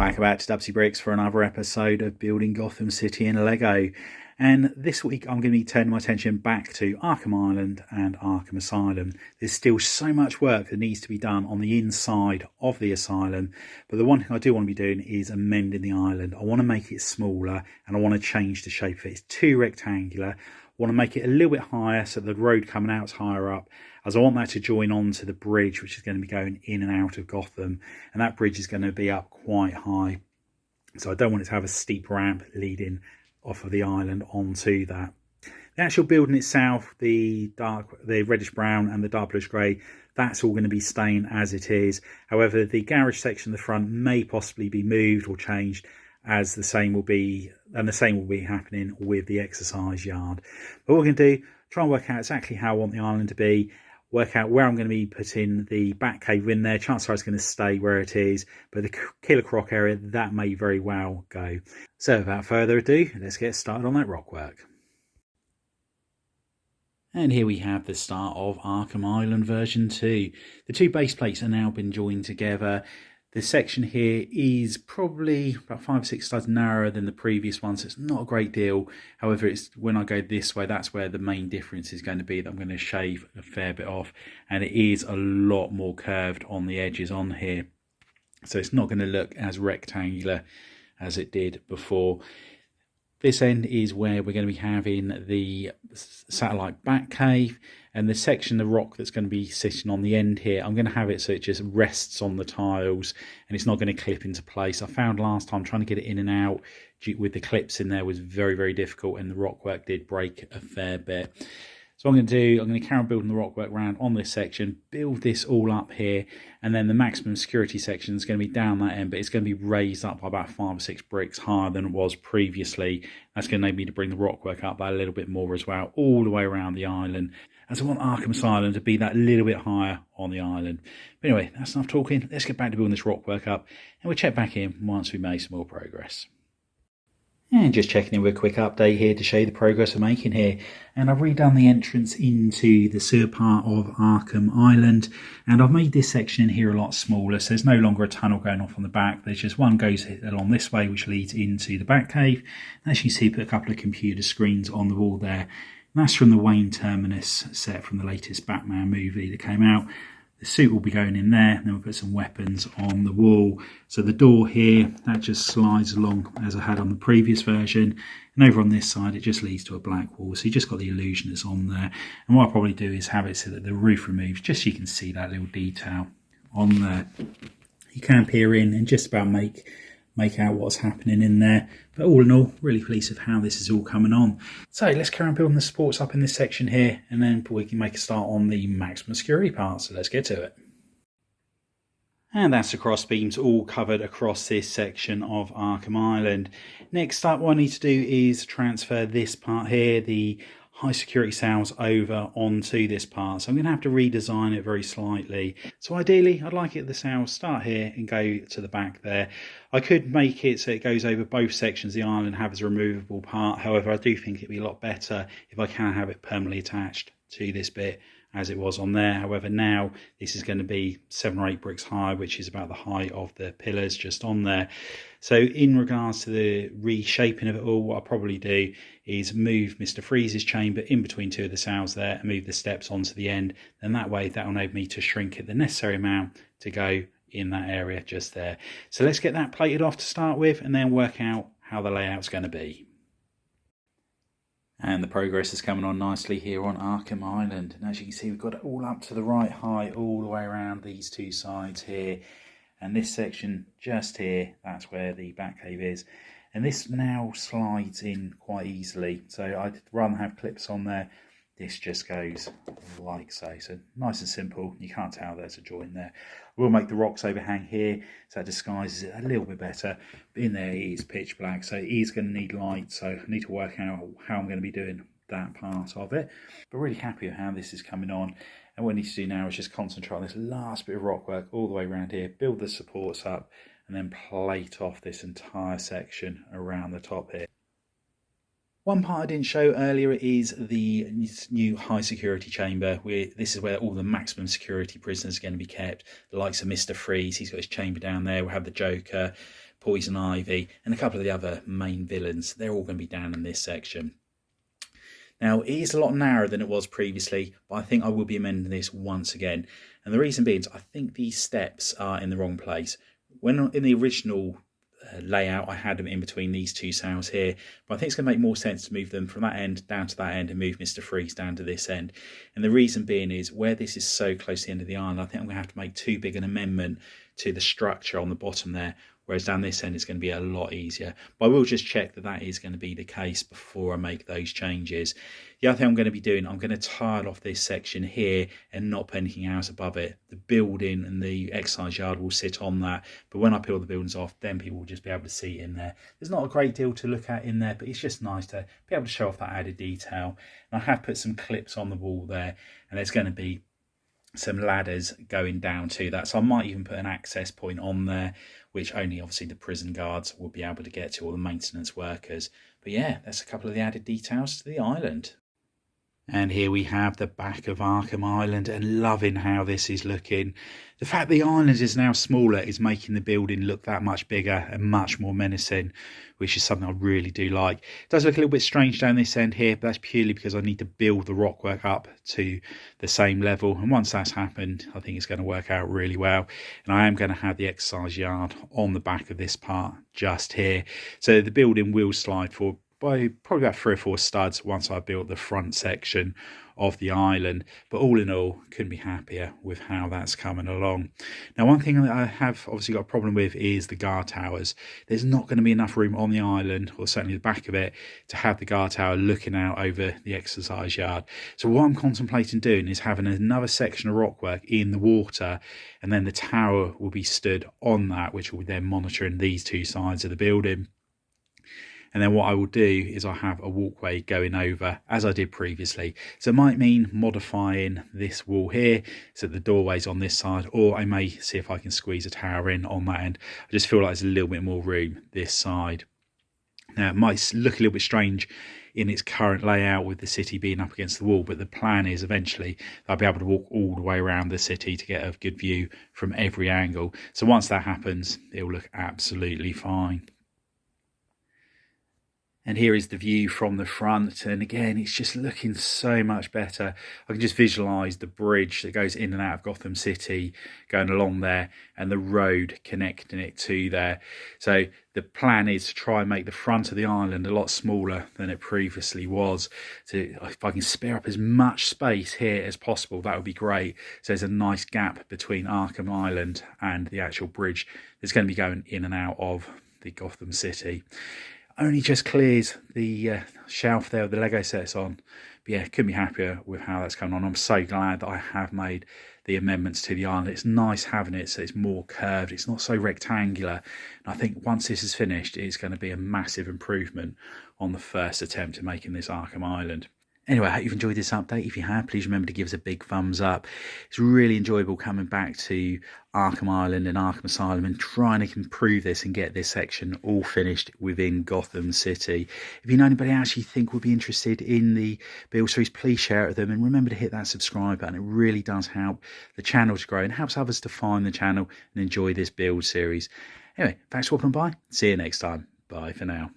welcome back to Dubsy Bricks for another episode of Building Gotham City in Lego. And this week I'm going to be turning my attention back to Arkham Island and Arkham Asylum. There's still so much work that needs to be done on the inside of the asylum, but the one thing I do want to be doing is amending the island. I want to make it smaller and I want to change the shape of it. It's too rectangular. I want to make it a little bit higher so the road coming out is higher up, as I want that to join on to the bridge which is going to be going in and out of Gotham, and that bridge is going to be up quite high, so I don't want it to have a steep ramp leading off of the island onto that. The actual building itself, the reddish brown and the dark bluish grey, that's all going to be staying as it is. However, the garage section in the front may possibly be moved or changed, as the same will be happening with the exercise yard. But what we're going to do, try and work out exactly how I want the island to be, work out where I'm going to be putting the Batcave in there. Chances are it's going to stay where it is, but the Killer Croc area, that may very well go. So without further ado, let's get started on that rock work. And here we have the start of Arkham Island version 2. The two base plates are now been joined together. The section here is probably about 5 or 6 studs narrower than the previous one, so it's not a great deal. However, it's when I go this way, that's where the main difference is going to be, that I'm going to shave a fair bit off, and it is a lot more curved on the edges on here. So it's not going to look as rectangular as it did before. This end is where we're going to be having the satellite Batcave, and the section, the rock that's going to be sitting on the end here, I'm going to have it so it just rests on the tiles and it's not going to clip into place. I found last time trying to get it in and out with the clips in there was very, very difficult, and the rock work did break a fair bit. So what I'm going to do, I'm going to carry on building the rock work around on this section, build this all up here, and then the maximum security section is going to be down that end, but it's going to be raised up by about 5 or 6 bricks higher than it was previously. That's going to enable me to bring the rock work up by a little bit more as well, all the way around the island, as I want Arkham Asylum to be that little bit higher on the island. But anyway, that's enough talking. Let's get back to building this rock work up, and we'll check back in once we've made some more progress. And just checking in with a quick update here to show you the progress we're making here. And I've redone the entrance into the sewer part of Arkham Island, and I've made this section in here a lot smaller, so there's no longer a tunnel going off on the back. There's just one goes along this way which leads into the Batcave. And as you can see, put a couple of computer screens on the wall there. And that's from the Wayne Terminus set from the latest Batman movie that came out. The suit will be going in there, and then we'll put some weapons on the wall. So the door here, that just slides along as I had on the previous version. And over on this side, it just leads to a black wall. So you just got the illusion that's on there. And what I'll probably do is have it so that the roof removes, just so you can see that little detail on there. You can peer in and just about make out what's happening in there. But all in all, really pleased with how this is all coming on. So let's carry on building the supports up in this section here, and then we can make a start on the maximum security part. So let's get to it. And that's the cross beams all covered across this section of Arkham Island. Next up, what I need to do is transfer this part here, the high security cells, over onto this part. So I'm going to have to redesign it very slightly. So ideally, I'd like it the cells start here and go to the back there. I could make it so it goes over both sections of the island and have as a removable part. However, I do think it'd be a lot better if I can have it permanently attached to this bit as it was on there. However, now this is going to be 7 or 8 bricks high, which is about the height of the pillars just on there. So in regards to the reshaping of it all, what I'll probably do is move Mr. Freeze's chamber in between 2 of the cells there and move the steps onto the end. And that way, that will enable me to shrink it the necessary amount to go in that area just there. So let's get that plated off to start with, and then work out how the layout's going to be. And the progress is coming on nicely here on Arkham Island. And as you can see, we've got it all up to the right height, all the way around these 2 sides here. And this section just here, that's where the Batcave is. And this now slides in quite easily. So I'd rather have clips on there. This just goes like so. So nice and simple. You can't tell there's a joint there. We'll make the rocks overhang here, so that disguises it a little bit better. But in there it is pitch black, so it is going to need light. So I need to work out how I'm going to be doing that part of it. But really happy with how this is coming on. And what I need to do now is just concentrate on this last bit of rock work all the way around here, build the supports up, and then plate off this entire section around the top here. One part I didn't show earlier is the new high security chamber. This is where all the maximum security prisoners are going to be kept. The likes of Mr. Freeze, he's got his chamber down there. We'll have the Joker, Poison Ivy, and a couple of the other main villains. They're all going to be down in this section. Now, it is a lot narrower than it was previously, but I think I will be amending this once again. And the reason being is I think these steps are in the wrong place. When in the original layout, I had them in between these two cells here, but I think it's going to make more sense to move them from that end down to that end and move Mr. Freeze down to this end. And the reason being is where this is so close to the end of the island, I think I'm going to have to make too big an amendment to the structure on the bottom there, whereas down this end it's going to be a lot easier. But I will just check that that is going to be the case before I make those changes. The other thing I'm going to be doing, I'm going to tile off this section here and not put anything else above it. The building and the exercise yard will sit on that, but when I peel the buildings off, then people will just be able to see in there. There's not a great deal to look at in there, but it's just nice to be able to show off that added detail. And I have put some clips on the wall there, and there's going to be some ladders going down to that, so I might even put an access point on there, which only obviously the prison guards will be able to get to, or the maintenance workers. But yeah, that's a couple of the added details to the island. And here we have the back of Arkham Island, and loving how this is looking. The fact the island is now smaller is making the building look that much bigger and much more menacing, which is something I really do like. It does look a little bit strange down this end here, but that's purely because I need to build the rockwork up to the same level. And once that's happened, I think it's going to work out really well. And I am going to have the exercise yard on the back of this part just here. So the building will slide forward by probably about 3 or 4 studs once I built the front section of the island. But all in all, couldn't be happier with how that's coming along. Now, one thing that I have obviously got a problem with is the guard towers. There's not going to be enough room on the island, or certainly the back of it, to have the guard tower looking out over the exercise yard. So what I'm contemplating doing is having another section of rockwork in the water, and then the tower will be stood on that, which will be then monitoring these two sides of the building. And then what I will do is I'll have a walkway going over as I did previously. So it might mean modifying this wall here so the doorway's on this side, or I may see if I can squeeze a tower in on that end. I just feel like there's a little bit more room this side. Now it might look a little bit strange in its current layout with the city being up against the wall, but the plan is eventually I'll be able to walk all the way around the city to get a good view from every angle. So once that happens, it will look absolutely fine. And here is the view from the front, and again it's just looking so much better. I can just visualise the bridge that goes in and out of Gotham City going along there, and the road connecting it to there. So the plan is to try and make the front of the island a lot smaller than it previously was. So if I can spare up as much space here as possible, that would be great. So there's a nice gap between Arkham Island and the actual bridge that's going to be going in and out of the Gotham City. Only just clears the shelf there with the Lego sets on. But yeah, couldn't be happier with how that's going on. I'm so glad that I have made the amendments to the island. It's nice having it so it's more curved. It's not so rectangular. And I think once this is finished, it's going to be a massive improvement on the first attempt at making this Arkham Island. Anyway, I hope you've enjoyed this update. If you have, please remember to give us a big thumbs up. It's really enjoyable coming back to Arkham Island and Arkham Asylum and trying to improve this and get this section all finished within Gotham City. If you know anybody else you think would be interested in the build series, please share it with them. And remember to hit that subscribe button. It really does help the channel to grow and helps others to find the channel and enjoy this build series. Anyway, thanks for walking by. See you next time. Bye for now.